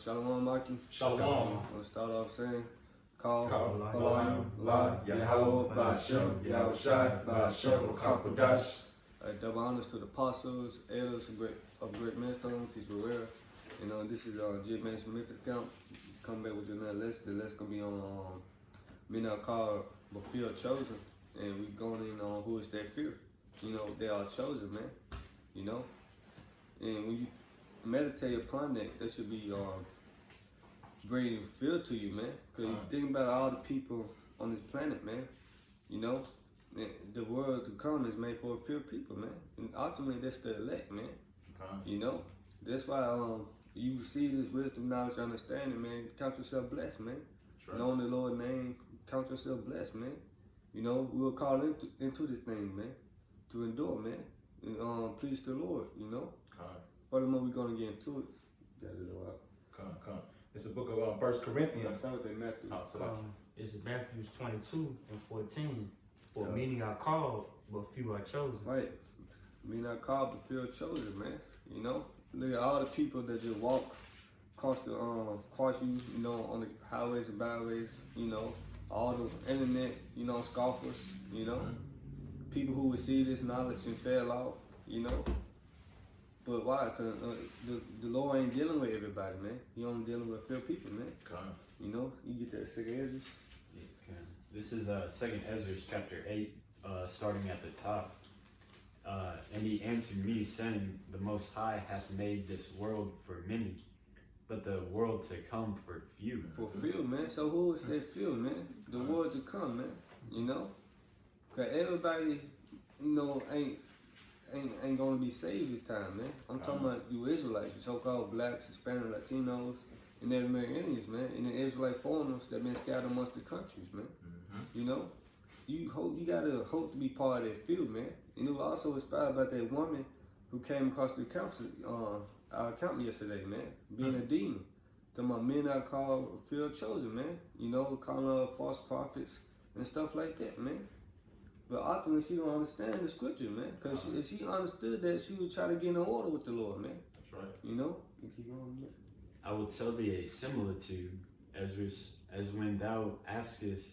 Shalom, Maki. Shalom. We'll start off saying, Call Halam, La, Yahweh, Ba'ashem, Yahushai, Ba'ashem, Kakodash. Double honors to the apostles, elders of great Millstone, teach Rivera. This is J Banks from Memphis camp. Come back with another lesson. The lesson gonna be on men are called but few are chosen, and we going in on who is their fear. They are chosen, man. And when you meditate upon that, that should be bringing fear to you, man. Because you think about all the people on this planet, man. The world to come is made for a few people, man. And ultimately, that's the elect, man. That's why you see this wisdom, knowledge, understanding, man. Count yourself blessed, man. Right. Knowing the Lord's name, count yourself blessed, man. We'll call into this thing, man, to endure, man. And please the Lord, Furthermore, we're gonna get into it. Got it all out. Come. It's a book of 1 Corinthians. Matthew. It's Matthew 22 and 14. For many are called, but few are chosen. Right. Many are called, but few are chosen, man. Look at all the people that just walk across you, on the highways and byways. All the internet, scoffers. People who receive this knowledge and fail out. But why? Because the Lord ain't dealing with everybody, man. He only dealing with a few people, man. You get that 2 Ezra. This is 2 Ezra chapter 8, starting at the top. And he answered me, saying, The Most High hath made this world for many, but the world to come for few. For few, man. So who is that few, man? The world to come, man. Because everybody, ain't gonna be saved this time, man. I'm talking about you Israelites, you so-called blacks, Hispanic, Latinos, and Native American Indians, man, and the Israelite foreigners that been scattered amongst the countries, man. You gotta hope to be part of that field, man. And it was also inspired about that woman who came across the council, our account yesterday, man, being a demon. Talking about men are called field chosen, man. Calling false prophets and stuff like that, man. But ultimately, she don't understand the scripture, man. Because if she understood that, she would try to get in order with the Lord, man. That's right. You keep going, man. I will tell thee a similitude, Ezra, as when thou askest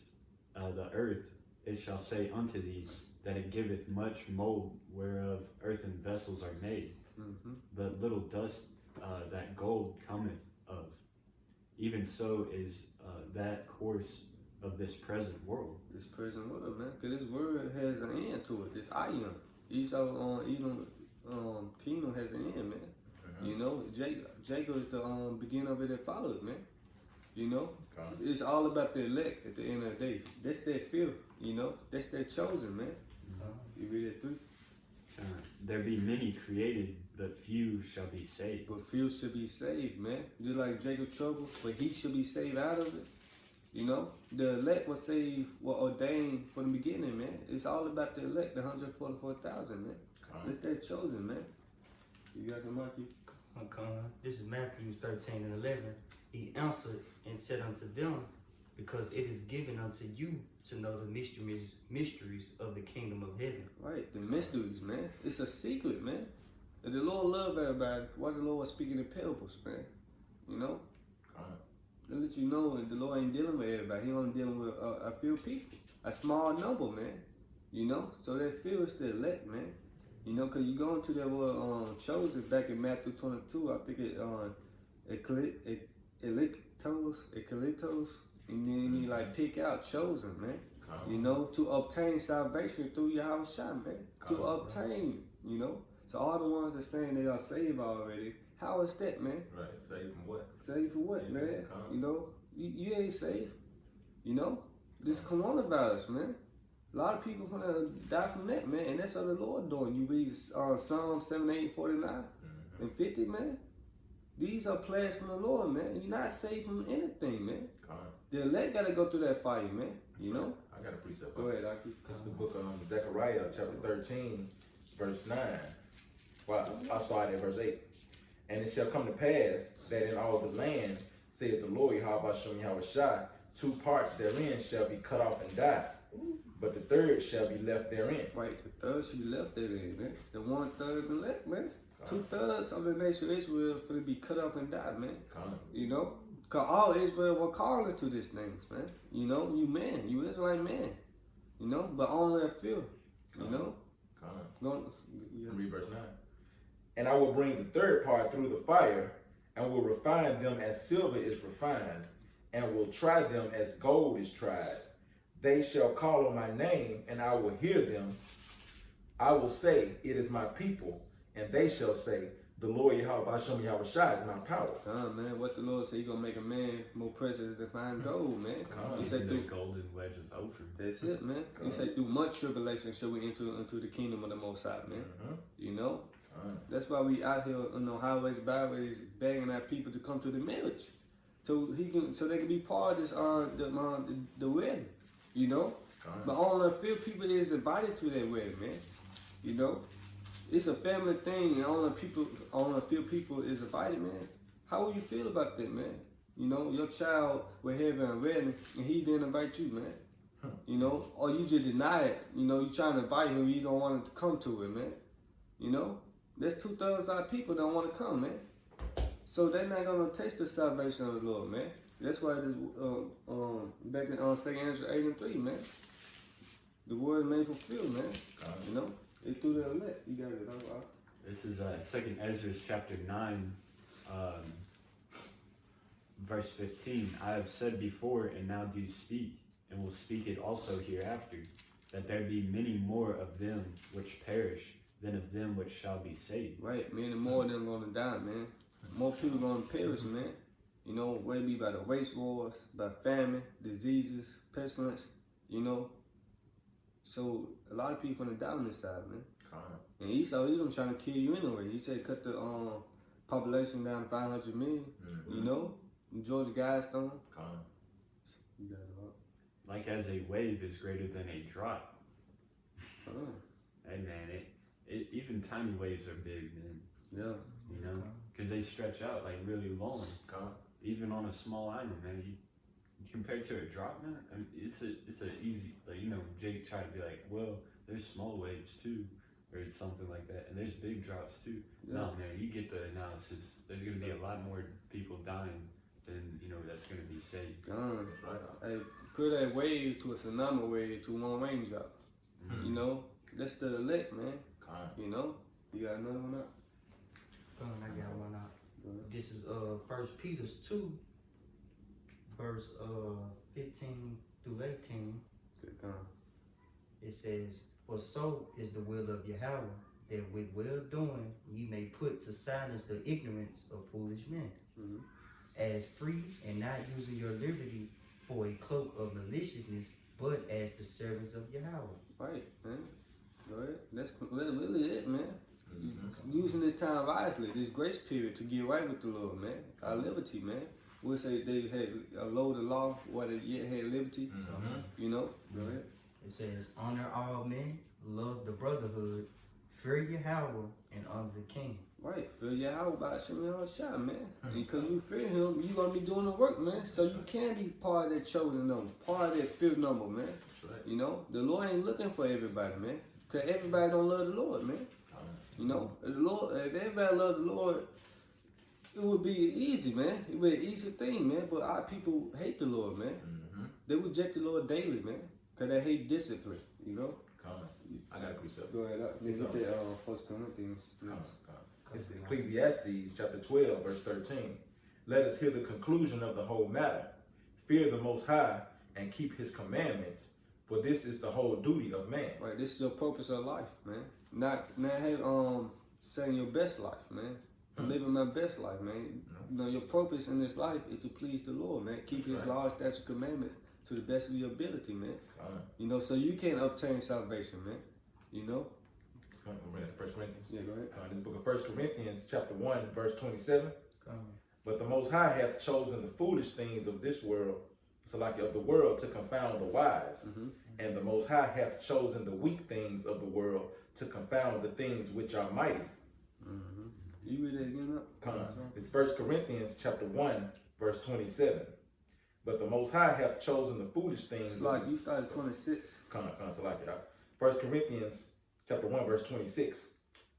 the earth, it shall say unto thee, that it giveth much mold, whereof earthen vessels are made. But little dust that gold cometh of. Even so is that course of this present world. This present world, man. Because this world has an end to it. This ion. Esau, Edom, kingdom has an end, man. Jacob is the beginning of it that followed, man. It's all about the elect at the end of the day. That's their fear, That's their chosen, man. You read it through? There be many created, but few shall be saved. But few should be saved, man. Just like Jacob trouble, but he should be saved out of it. The elect was saved, were ordained from the beginning, man. It's all about the elect, the 144,000, man. They're chosen, man. You got some Mikey? This is Matthew 13 and 11. He answered and said unto them, because it is given unto you to know the mysteries of the kingdom of heaven. Right, the mysteries, man. It's a secret, man. If the Lord love everybody, why the Lord speaking in parables, man? To let you know that the Lord ain't dealing with everybody. He only dealing with a few people, a small number, man. So that few is the elect, man. Because you go into that word chosen back in Matthew 22, I think Ekalitos, and then he pick out chosen, man. To obtain salvation through Yahushua, man. To obtain, So all the ones that saying they are saved already, how is that, man? Right, saved from what? Saved from what, man? You ain't safe. This coronavirus, man. A lot of people gonna die from that, man. And that's what the Lord doing. You read Psalm 78, 49 and 50, man. These are plagues from the Lord, man. You're not safe from anything, man. The elect gotta go through that fire, man. I got a precept. Go ahead, Aki. This is the book of Zechariah, chapter 13, verse 9. Well, I'll start at verse 8. And it shall come to pass that in all the land, saith the Lord, Yahweh Yahushai, 2 parts therein shall be cut off and die, but the third shall be left therein. Right, the third should be left therein, man. The 1/3 elect, man. 2/3 of the nation of Israel for to be cut off and die, man. Con. You know? Because all Israel were called into these things, man. You know, you man, you Israelite man. You know, but only a few. You know? Read verse 9. And I will bring the third part through the fire, and will refine them as silver is refined, and will try them as gold is tried. They shall call on my name, and I will hear them. I will say, it is my people, and they shall say, the Lord Yahweh Yahweh Shai is my power. Man, what the Lord said, He gonna make a man more precious than fine gold, man. He said the through golden wedge of Ophir. that's it, man. He said through much tribulation shall we enter into the kingdom of the Most High, man. You know, that's why we out here on the highways, byways, begging our people to come to the marriage, so they can be part of this the wedding. You know, but only a few people is invited to that wedding, man. You know. It's a family thing, and only a few people is invited, man. How would you feel about that, man? You know, your child will have a wedding, and he didn't invite you, man. You know, or you just deny it. You know, you trying to invite him, you don't want him to come to it, man. You know, there's 2/3 of our people don't want to come, man. So they're not gonna taste the salvation of the Lord, man. That's why this back in 2 Ezra 8:3, man. The word made fulfilled, man. You know. They threw the elect. You got it. This is 2 Ezra chapter 9, verse 15. I have said before, and now do speak, and will speak it also hereafter, that there be many more of them which perish than of them which shall be saved. Right, man. And more of them gonna die, man. More people gonna perish, man. You know, whether it be by the race wars, by famine, diseases, pestilence, you know. So a lot of people gonna die on this side, man. And Esau, he was trying to kill you anyway. He said cut the population down to 500 million. You know, George Guidestone. You got it all. Like as a wave is greater than a drop. And man, it even tiny waves are big, man. Yeah. You know, because they stretch out like really long. Even on a small island, man. Compared to a drop, man, I mean, it's a easy, like, you know, Jake tried to be like, well, there's small waves too, or something like that, and there's big drops too. Yeah. No, man, you get the analysis. There's gonna be a lot more people dying than, you know, that's gonna be saved. That's right. Hey, put that wave to a tsunami wave to one raindrop. You know, that's the elect, man. You know, you got another one up? I got one out. This is 1 Peter 2. Verse 15 through 18. It says, for so is the will of Yahweh, that with well doing ye may put to silence the ignorance of foolish men, as free and not using your liberty for a cloak of maliciousness, but as the servants of Yahweh. Right, man. Go ahead. That's really it, man. Using this time wisely, this grace period to get right with the Lord, man. Our liberty, man. We'll say they had a load of law while they yet had liberty. You know? Go ahead. It says, honor all men, love the brotherhood, fear Yahweh, and honor the king. Right, fear Yahweh by Shem Shah, man. Because you fear him, you're going to be doing the work, man. So you can be part of that chosen number, part of that fifth number, man. That's right. You know? The Lord ain't looking for everybody, man. Because everybody don't love the Lord, man. You know? If everybody loved the Lord, it would be easy, man. It would be an easy thing, man. But our people hate the Lord, man. They reject the Lord daily, man. Because they hate discipline, you know? I got a precept. Go ahead. Let's get that 1 Corinthians. It's Ecclesiastes chapter 12, verse 13. Let us hear the conclusion of the whole matter. Fear the Most High and keep his commandments, for this is the whole duty of man. Right, this is your purpose of life, man. Not have saying your best life, man. Living my best life, man. You know, your purpose in this life is to please the Lord, man. Keep his laws, statutes, commandments to the best of your ability, man. You know, so you can obtain salvation, man. You know? First Corinthians. Yeah, go ahead. This book of 1 Corinthians chapter 1, verse 27. But the Most High hath chosen the foolish things of this world, so like of the world, to confound the wise. And the Most High hath chosen the weak things of the world to confound the things which are mighty. You read that again up? It's 1 Corinthians chapter 1, verse 27. But the Most High hath chosen the foolish things. It's like you started 26. So like it. 1 Corinthians chapter 1, verse 26.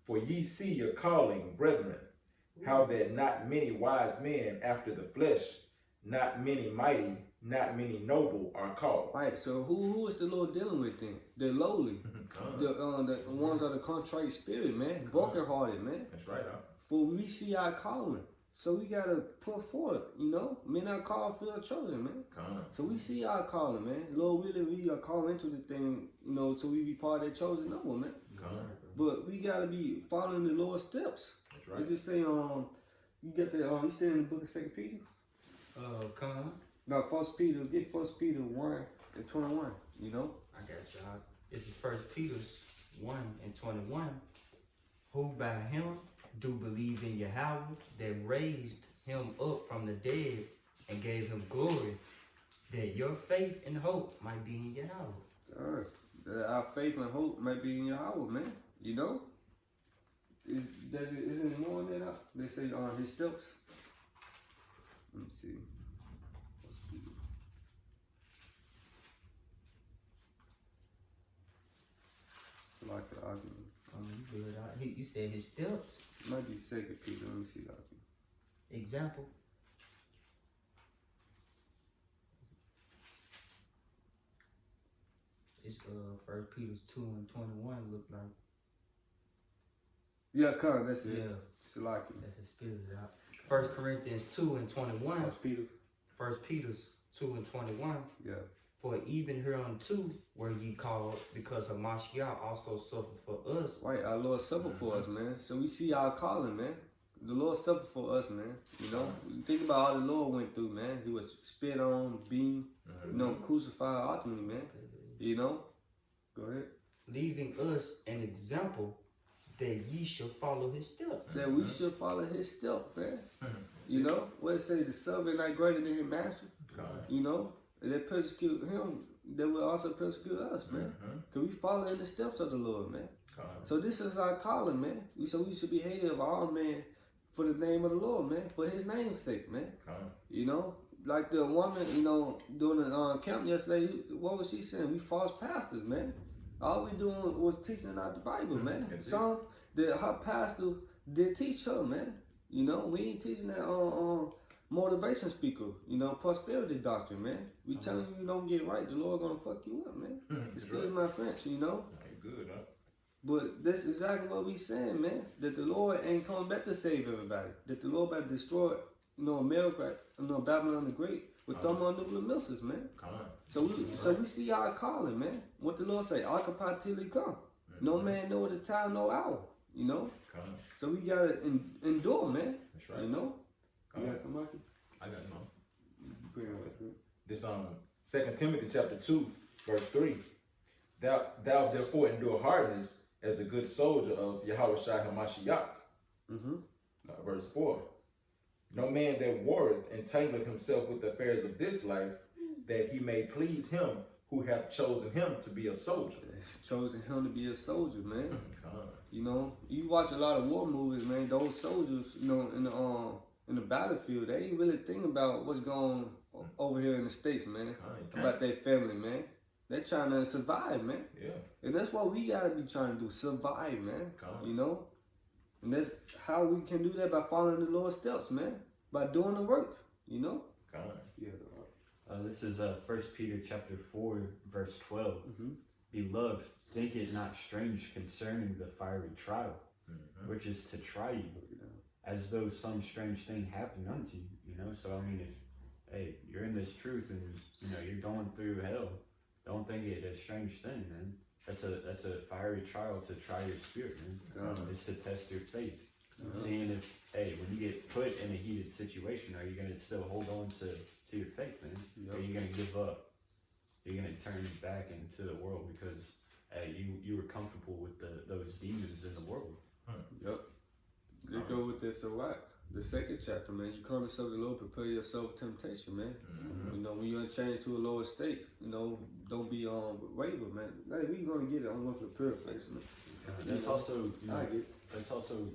For ye see your calling, brethren, how that not many wise men after the flesh, not many mighty, not many noble are called. Right, so who is the Lord dealing with then? The lowly. The ones of the contrite spirit, man. Brokenhearted, man. That's right, huh? For we see our calling. So we gotta put forth, you know. Men are called, feel chosen, man. So we see our calling, man. Lord willing, we are called into the thing, you know, so we be part of that chosen number, man. But we gotta be following the Lord's steps. That's right. It's just saying, you get the you stay in the book of 2 Peter? No, 1 Peter, get 1 Peter 1:21, you know? I got y'all. This is 1 Peter 1:21. Who by him do believe in Yahweh, that raised him up from the dead and gave him glory, that your faith and hope might be in Yahweh. That our faith and hope might be in Yahweh, man. You know? Isn't it more than that? They say on his steps. Let me see. Like the argument. You said his steps. It might be 2 Peter. Let me see that. Example. It's 1 Peter 2:21 look like. Yeah, come. That's it. Yeah. Salaki. That's the spirit out. 1 Corinthians 2:21. 1 Peter 2:21. Yeah. For even hereunto were ye called, because Hamashiach also suffered for us. Right, our Lord suffered for us, man. So we see our calling, man. The Lord suffered for us, man. You know, you think about all the Lord went through, man. He was spit on, beaten, you know, crucified ultimately, man. You know? Go ahead. Leaving us an example that ye shall follow his steps. That we should follow his step, man. You know? What it say, the servant not greater than his master. You know? They persecute him, they will also persecute us, man. Because we follow in the steps of the Lord, man. So this is our calling, man. So we should be hated of all men for the name of the Lord, man. For his name's sake, man. You know? Like the woman, you know, doing the camp yesterday, what was she saying? We false pastors, man. All we doing was teaching out the Bible, man. Some that her pastor did teach her, man. You know, we ain't teaching that motivation speaker, you know, prosperity doctrine, man. We telling you don't get right, the Lord gonna fuck you up, man. Excuse my French, you know. Good, huh? But that's exactly what we saying, man. That the Lord ain't coming back to save everybody. That the Lord about to destroy, you know, America, you know, Babylon the Great with thermonuclear missiles, man. So we see our calling, man. What the Lord say, occupy till he come. No man know the time, no hour, you know. So we gotta endure, man. That's right. You know. You got some, Michael? I got some. Bring it up, man. This 2 Timothy chapter 2, verse 3. Thou therefore endure hardness as a good soldier of Yahweh Shai Hamashiach. Verse 4. No man that warreth entangleth himself with the affairs of this life, that he may please him who hath chosen him to be a soldier. It's chosen him to be a soldier, man. You know, you watch a lot of war movies, man. Those soldiers, you know, in the battlefield, they ain't really thinking about what's going on over here in the States, man. About their family, man. They're trying to survive, man. Yeah. And that's what we gotta be trying to do, survive, man. You know? And that's how we can do that, by following the Lord's steps, man. By doing the work, you know? Yeah. This is 1 Peter chapter 4, verse 12. Beloved, think it not strange concerning the fiery trial, which is to try you, as though some strange thing happened unto you, you know? So, I mean, if, hey, you're in this truth and, you know, you're going through hell, don't think it a strange thing, man. That's a fiery trial to try your spirit, man. It's to test your faith. Seeing if, hey, when you get put in a heated situation, are you going to still hold on to your faith, man? Or are you going to give up? You're going to turn back into the world because you were comfortable with those demons in the world. Yep. They go with this, so what? The second chapter, man. You come to serve the Lord, prepare yourself for temptation, man. You know, when you're change to a lower state, you know, don't be waver, man. Hey, we gonna get it on with the pure face, man. That's also, you know, that's also,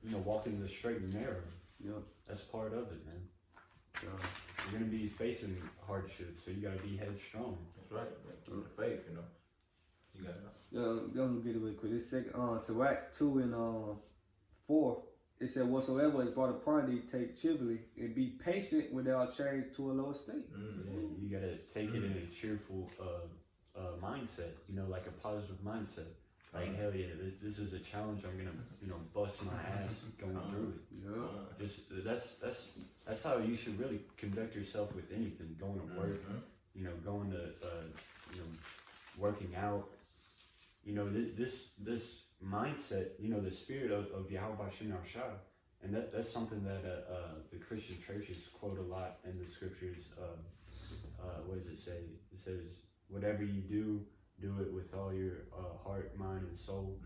you know, walking the straight and narrow. Yep. That's part of it, man. You're gonna be facing hardship, so you gotta be headstrong. That's right. Keep the faith, you know. You got it. I'm gonna get it real quick. It's Sirach 2 and 4. It said, "Whatsoever is brought upon thee, take chivalry, and be patient when thou art changed to a lower state." Yeah, you gotta take it in a cheerful mindset, you know, like a positive mindset. Like, hell yeah, this is a challenge. I'm gonna, you know, bust my ass going through it. Yeah. Just that's how you should really conduct yourself with anything. Going to work, you know, going to, you know, working out. You know, this mindset, you know, the spirit of Yahweh Bashim Shah, and that's something that the Christian churches quote a lot in the scriptures. What does it say? It says, "Whatever you do it with all your heart, mind, and soul."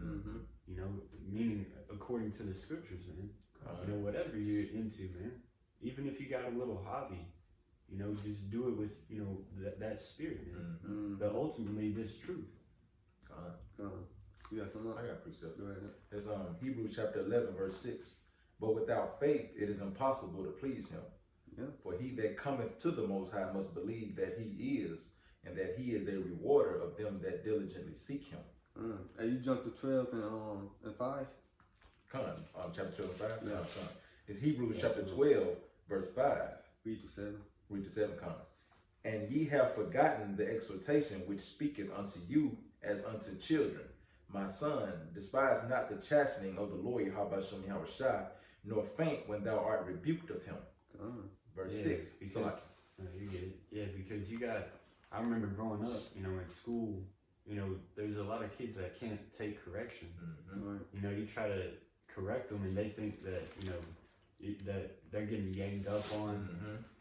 You know, meaning according to the scriptures, man. You know, whatever you're into, man. Even if you got a little hobby, you know, just do it with, you know, that spirit, man. But ultimately, this truth. You got some more? I got a precept. Go ahead. It's Hebrews chapter 11, verse 6. But without faith, it is impossible to please him. Yeah. For he that cometh to the Most High must believe that he is, and that he is a rewarder of them that diligently seek him. Hey, you jumped to 12 and 5? Chapter 12, 5. Yeah. It's Hebrews chapter 12, verse 5. Read to 7. Read the 7. And ye have forgotten the exhortation which speaketh unto you as unto children. My son, despise not the chastening of the Lord Yahweh Shah, nor faint when thou art rebuked of him. Verse 6. Because, you get it. Yeah, because I remember growing up, you know, in school, you know, there's a lot of kids that can't take correction. Right. You know, you try to correct them and they think that, you know, that they're getting ganged up on.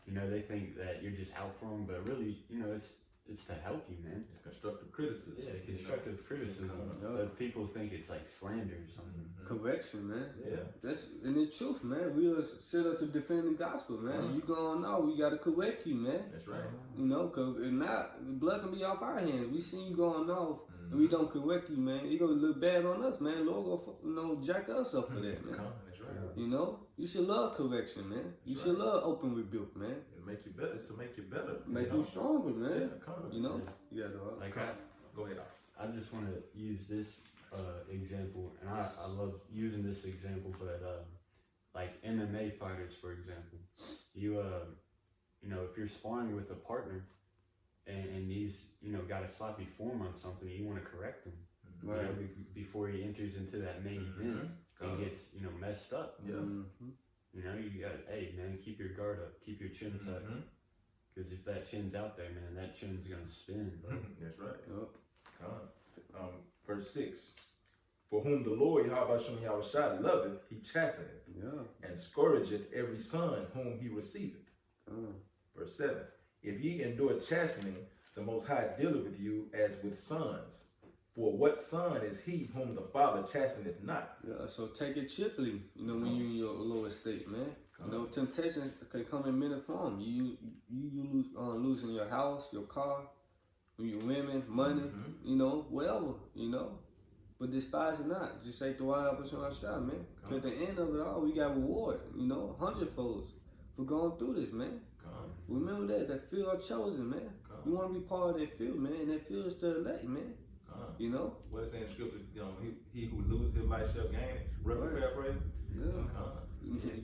You know, they think that you're just out for them, but really, you know, it's to help you, man. It's constructive criticism. Yeah, constructive criticism. But people think it's like slander or something. Correction, man. Yeah. That's and the truth, man. We are set up to defend the gospel, man. You going out, we gotta correct you, man. That's right. You know, cause if not, the blood can be off our hands. We see you going off, and we don't correct you, man. You gonna look bad on us, man. Lord go, you know, jack us up for that, man. That's right. You know, you should love correction, man. You should love open rebuke, man. It make you better. It's to make you better. Make you stronger, man. Yeah, You know, you gotta Like go ahead. I just want to use this example, and I love using this example, but like MMA fighters, for example, you know, if you're sparring with a partner and he's, you know, got a sloppy form on something, you want to correct him, you know, before he enters into that main event and gets, you know, messed up. Yeah. You know, you got, hey man, keep your guard up, keep your chin tucked, because if that chin's out there, man, that chin's gonna spin, bro. That's right. Yep. Verse 6. For whom the Lord Yahweh Shah loveth, he chasteneth, and scourgeth every son whom he receiveth. Verse 7. If ye endure chastening, the Most High dealeth with you as with sons. For what son is he whom the Father chasteneth not? Yeah, so take it cheerfully, you know, when you're in your lower state, man. You know, temptation can come in many forms. You losing your house, your car, your women, money, you know, whatever, you know. But despise it not. Just say the word of shot, man. Because at the end of it all, we got reward, you know, hundredfolds for going through this, man. Remember that field are chosen, man. You want to be part of that field, man. And that field is the elect, man. You know? What it's saying in scripture, you know, he who loses his life shall gain it. Roughly paraphrase. Yeah.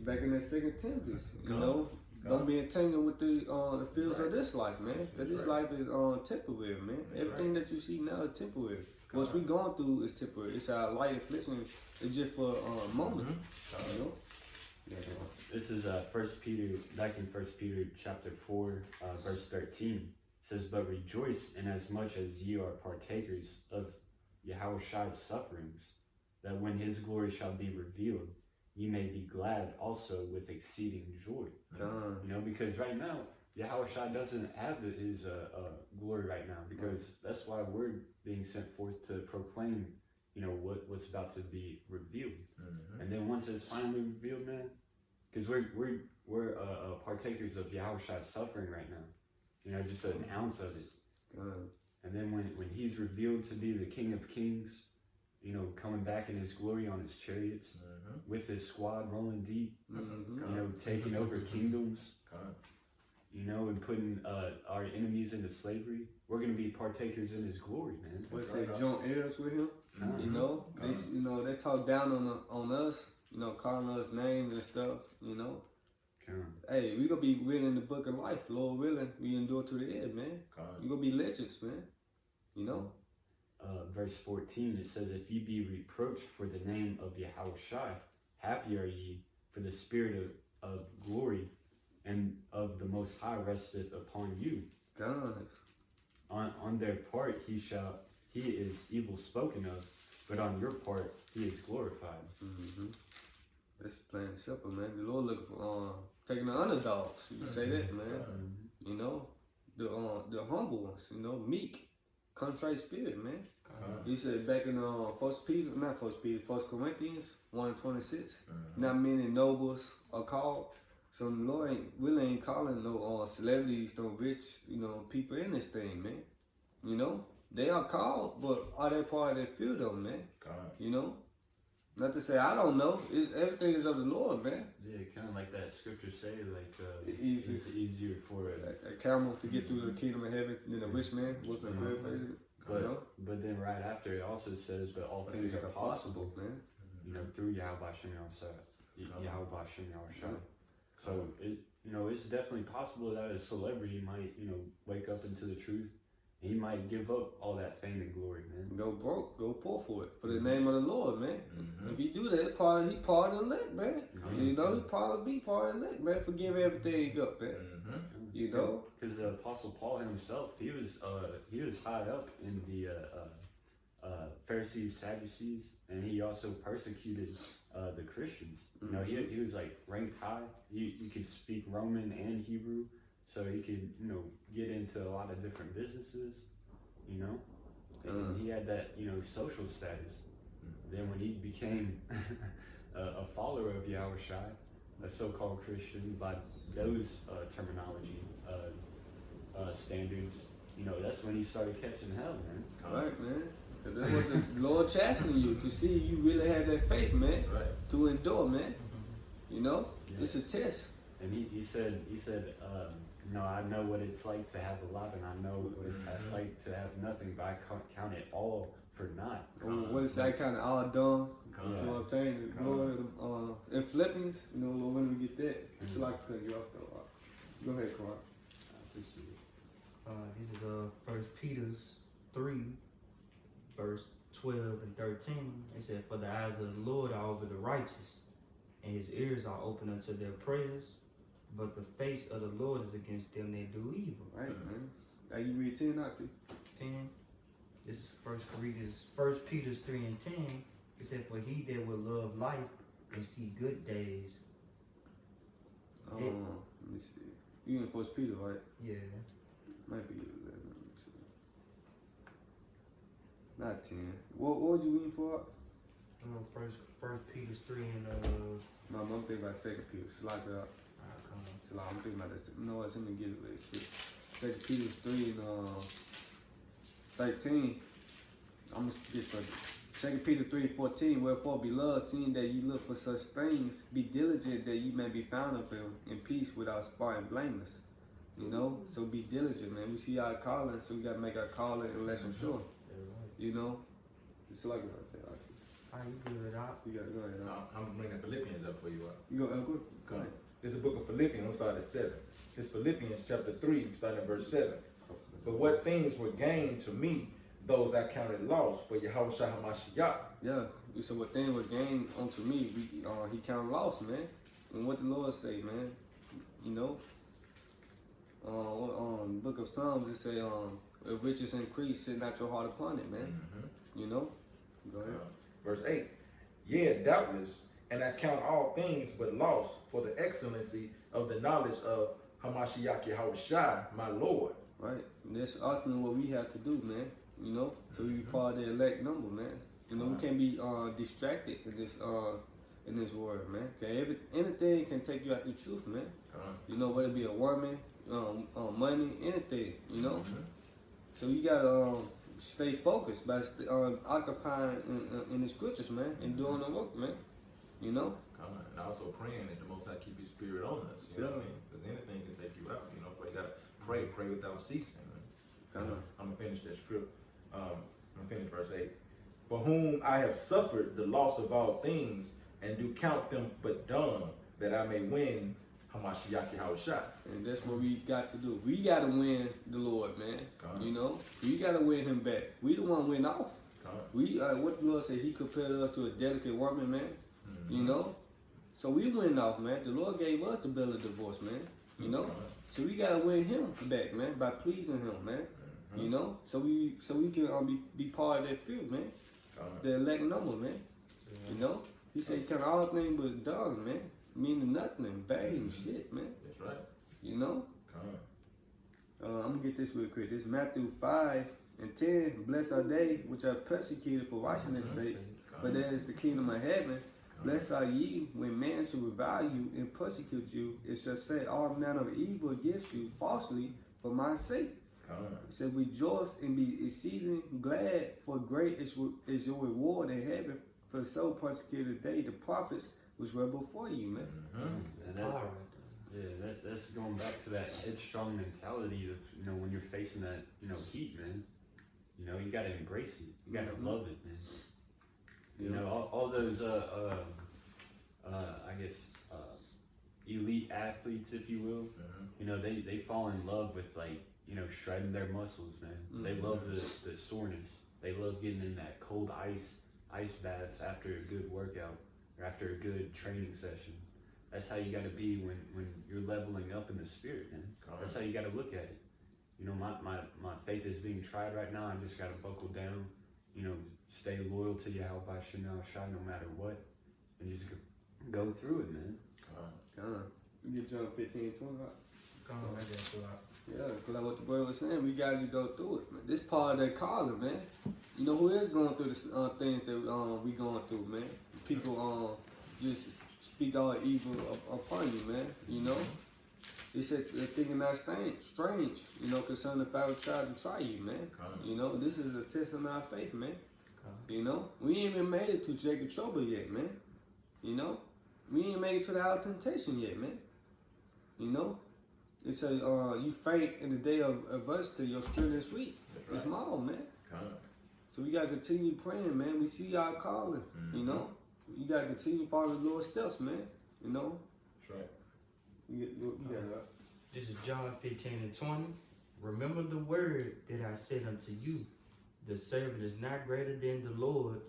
Back in that 2 Timothy, you know, don't be entangled with the fields of this life, man. Because this life is temporary, man. Everything that you see now is temporary. What we going through is temporary. It's our light affliction. It's just for a moment, you know. This is 1 Peter, back in 1 Peter chapter 4, verse 13. It says, but rejoice in as much as ye are partakers of Yahweh's sufferings, that when his glory shall be revealed, ye may be glad also with exceeding joy. You know, because right now, Yahweh doesn't have his glory right now, because that's why we're being sent forth to proclaim, you know, what's about to be revealed. And then once it's finally revealed, man, because we're partakers of Yahweh's suffering right now, you know, just an ounce of it. And then when he's revealed to be the King of Kings, you know, coming back in his glory on his chariots, with his squad rolling deep, you know, taking over kingdoms. you know, and putting our enemies into slavery. We're gonna be partakers in His glory, man. What's that? Joint heirs with Him. Uh-huh. You know, they talk down on us. You know, calling us names and stuff. You know. Hey, we gonna be written in the book of life, Lord willing. We endure to the end, man. We gonna be legends, man. You know. Verse 14, it says, "If ye be reproached for the name of Yahushua, happy are ye, for the spirit of glory and of the Most High resteth upon you. God. On their part he is evil spoken of, but on your part he is glorified." Mm-hmm. That's plain and simple, man. The Lord looking for taking the underdogs. You can say that, man. Mm-hmm. You know, the humble ones. You know, meek, contrite spirit, man. He said back in First Corinthians 1:26. Not many nobles are called. So the Lord really ain't calling no celebrities, no rich, you know, people in this thing, man. You know, they are called, but are they part of that field, though, man? You know. Not to say I don't know. Everything is of the Lord, man. Yeah, kind of like that scripture say, like it's easier for a camel to get through the kingdom of heaven than a rich man. Wasn't a paraphrase? But then right after it also says, "But all things are possible, man. You know, through Yahweh Shem Yahushua." So it's definitely possible that a celebrity might, wake up into the truth. He might give up all that fame and glory, man. Go broke, go poor for it, for the name of the Lord, man. If he do that, he part of the elect, man. You know, he probably be part of the elect, man. Forgive everything up, man. You know, because the Apostle Paul himself, he was high up in the Pharisees, Sadducees, and he also persecuted the Christians. You know, he was like ranked high. He could speak Roman and Hebrew. So he could, get into a lot of different businesses, and he had that, social status. Then when he became a follower of Yahushua, a so-called Christian by those terminology standards, that's when he started catching hell, man. Right, man. Cause that was the Lord chastening you to see you really had that faith, man, to endure, man. You know, it's a test. And he said, I know what it's like to have a lot, and I know what it's like to have nothing, but I count it all for naught. What is that kind of all done to obtain the glory? In Philippians, Lord, when we get that, it's like to cut you off though. Go ahead, Clark. This is 1 Peter 3, verse 12 and 13. It said, "For the eyes of the Lord are over the righteous, and his ears are open unto their prayers. But the face of the Lord is against them that do evil." Right, man. Now you read 10 out there. 10. This is 1 Peter 3 and 10. It said, "For he that will love life and see good days." Let me see. You in 1 Peter, right? Yeah. Might be 11. Let me see. Not 10. What was you reading for? First Peter 3 and No, I'm thinking about 2 Peter. Slide it up. I'm thinking about this. No, it's in the get it really quick. 2 Peter 3 and 13. I'm gonna get for 2 Peter 3:14. "Wherefore, beloved, seeing that ye look for such things, be diligent that ye may be found of him in peace, without spot and blameless." So be diligent, man. We see our calling, so we gotta make our calling and lesson sure. It's like right there. You good it out? You gotta go ahead. I'm bringing Philippians up for you. You go. Go ahead. This is the book of Philippians. I'm starting at 7. It's Philippians chapter 3, starting at verse 7. "But what things were gained to me, those I counted loss for Yahushua HaMashiach." Yeah. So what things were gained unto me, he counted loss, man. And what the Lord say, man? Book of Psalms, it say, "If riches increase, set not your heart upon it, man." Go ahead. Verse 8. "Yea, doubtless, and I count all things but loss for the excellency of the knowledge of Hamashiach Yahushua, my Lord." Right. And that's ultimately what we have to do, man. So we be part of the elect number, man. We can't be distracted in this world, man. Okay, anything can take you out the truth, man. Whether it be a woman, money, anything. So you gotta stay focused by occupying in the scriptures, man, and doing the work, man. You know? And also praying that the Most High keep His Spirit on us. You know what I mean? Because anything can take you out. You know, but you gotta pray without ceasing. I'm gonna finish that script. I'm gonna finish verse 8. For whom I have suffered the loss of all things, and do count them but dung, that I may win Hamashiach Yahushua. And that's what we got to do. We got to win the Lord, man. You know? We got to win him back. We the one went off. We what the Lord said, he compared us to a delicate woman, man. You know? So we went off, man. The Lord gave us the bill of divorce, man. You know? So we got to win him back, man, by pleasing him, man. You know? So we can be part of that field, man. The elect number, man. You know? He said he count all things but dung, man. Meaning nothing, vain shit, man. That's right. You know? I'm gonna get this real quick. This Matthew 5:10. Blessed are they which are persecuted for righteousness' sake, for there is the kingdom of heaven. Blessed are ye when men shall revile you and persecute you, and shall say all manner of evil against you falsely for my sake. It said, rejoice and be exceeding glad, for great is your reward in heaven. For so persecuted they the prophets which were before you, man. And that's going back to that headstrong mentality of, you know, when you're facing that, you know, heat, man. You know, you gotta embrace it. You gotta love it, man. You know, all those I guess elite athletes, if you will. You know, they fall in love with, like, you know, shredding their muscles, man. They love the soreness. They love getting in that cold ice baths after a good workout or after a good training session. That's how you got to be when you're leveling up in the spirit, man. That's how you got to look at it. You know, my faith is being tried right now. I just got to buckle down, you know, stay loyal to Yahweh Shai no matter what, and just go through it, man. You get John 15:20. Yeah, because like what the brother was saying, we got to go through it, man. This part of that calling, man. You know who is going through the things that we going through, man. People just speak all evil upon you, man. You know, they said they're thinking that strange. You know, concerning the Pharaoh tried to try you, man. You know, this is a test of our faith, man. You know, we ain't even made it to Jacob trouble yet, man. You know, we ain't made it to the hour of temptation yet, man. You know. It says, you faint in the day of adversity, your strength is weak. It's small, man. So we got to continue praying, man. We see our calling, you know. You got to continue following the Lord's steps, man. You know. That's right. You got it. This is John 15:20. Remember the word that I said unto you. The servant is not greater than the Lord.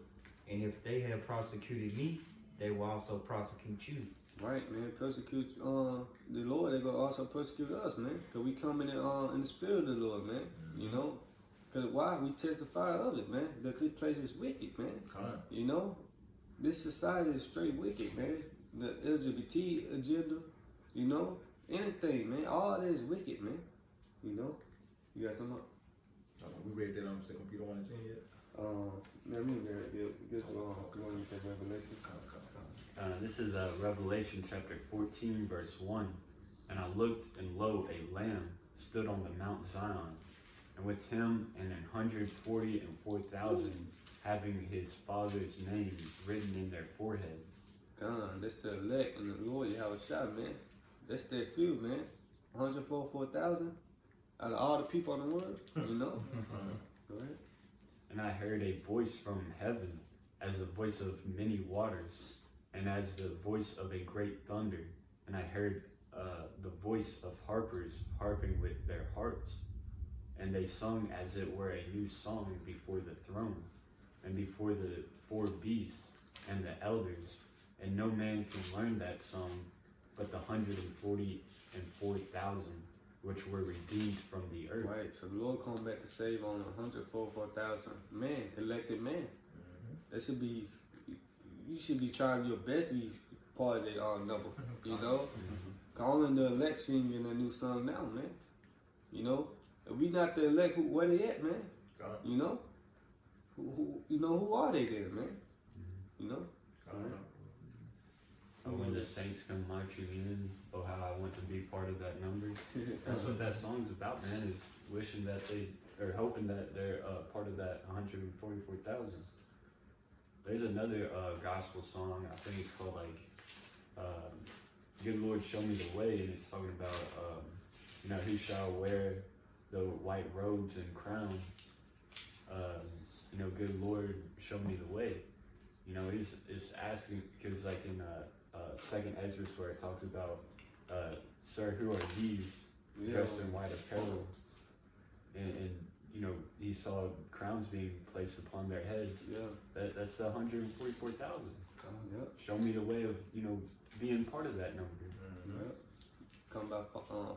And if they have prosecuted me, they will also prosecute you. Right, man. Persecute the Lord. They're going to also persecute us, man. Because we come in the spirit of the Lord, man. You know. Because why? We testify of it, man. That this place is wicked, man. You know. This society is straight wicked, man. The LGBT agenda, you know. Anything, man. All that is wicked, man. You know. You got something up? We read that on 2 Peter 1:10 yet? Let me read it. This one is Revelation. This is Revelation chapter 14, verse 1. And I looked, and lo, a lamb stood on the Mount Zion, and with him and 144,000 having his father's name written in their foreheads. That's the elect and the Lord Yahushua, man. That's that few, man. 144,000 out of all the people on the world, you know. Go ahead. And I heard a voice from heaven, as the voice of many waters, and as the voice of a great thunder. And I heard the voice of harpers harping with their harps. And they sung as it were a new song before the throne, and before the 4 beasts and the elders. And no man can learn that song but the 144,000 which were redeemed from the earth. Right, so the Lord come back to save on 144,000 man, elected man. That should be, you should be trying your best to be part of that number, you know? Calling the elect singing a new song now, man. You know? If we not the elect, where they at, man? You know? Who are they there, man? You know? When the saints come marching in, oh how I want to be part of that number. That's what that song's about, man, is wishing that they, or hoping that they're part of that 144,000. There's another gospel song. I think it's called "Good Lord, Show Me the Way," and it's talking about who shall wear the white robes and crown. Good Lord, show me the way. It's asking because like in Second Ezra where it talks about, sir, who are these dressed in white apparel, and he saw crowns being placed upon their heads. That's 144,000. Show me the way of being part of that number. Come by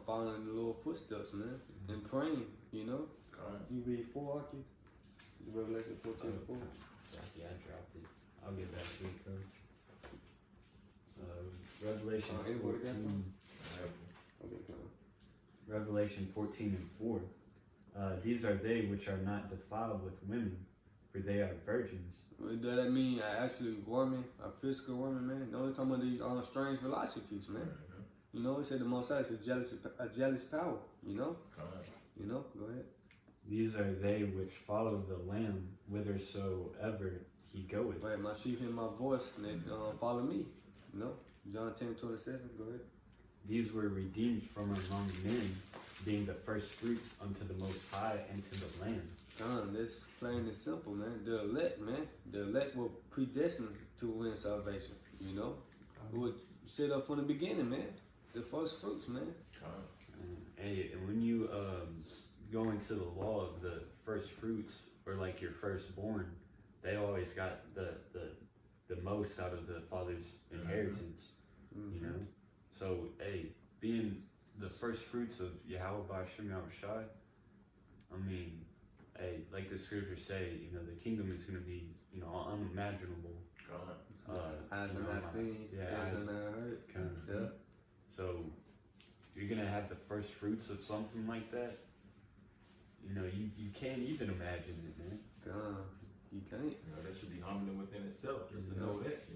following in the little footsteps, man, and praying. You read 4, Aki? Revelation 14:4. Sorry, I dropped it. I'll get back to it though. Revelation 14. Revelation 14:4. These are they which are not defiled with women, for they are virgins. Does that mean actually woman, a physical woman, man? No, we're talking about these strange philosophies, man. It said the Most High is a jealous power. Go ahead. These are they which follow the Lamb whithersoever he goeth. Right, my sheep hear my voice and they follow me. John 10:27. Go ahead. These were redeemed from among men, being the first fruits unto the Most High and to the Lamb. That's plain and simple, man. The elect, man. The elect were predestined to win salvation. Who would set up from the beginning, man. The first fruits, man. And when you go into the law of the first fruits, or like your firstborn, they always got the most out of the father's inheritance. So being the first fruits of Yahweh B'Shem Yahushai, like the scriptures say, the kingdom is going to be unimaginable. Eyes have not seen, ears have not heard. So you're gonna have the first fruits of something like that. You can't even imagine it, man. You can't. That should be humbling within itself, just to know that,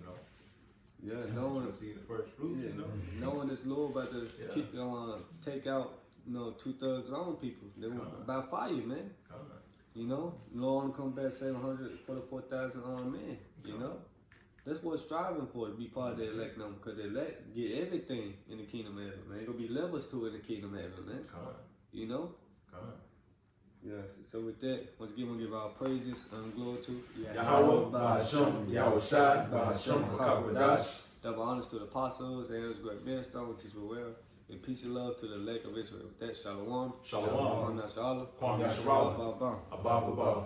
knowing see the first fruit, knowing this Lord about to take out, 2 thugs on people. They were by fire, man. Lord come back saying 144,000 armed men. That's what it's striving for, to be part of the elect number, because the elect get everything in the kingdom of heaven, man. There's gonna be levels to it in the kingdom of heaven, man. Yes. So with that, once again, we'll give our praises and glory to Yahweh B'Shem Yahushai B'Shem Hakadash. Double honors to the apostles, and elders, great Millstone, teach well. And peace and love to the elect of Israel. With that, shalom. Shalom. Kwam Yashala. Kwam Yashala. Abba.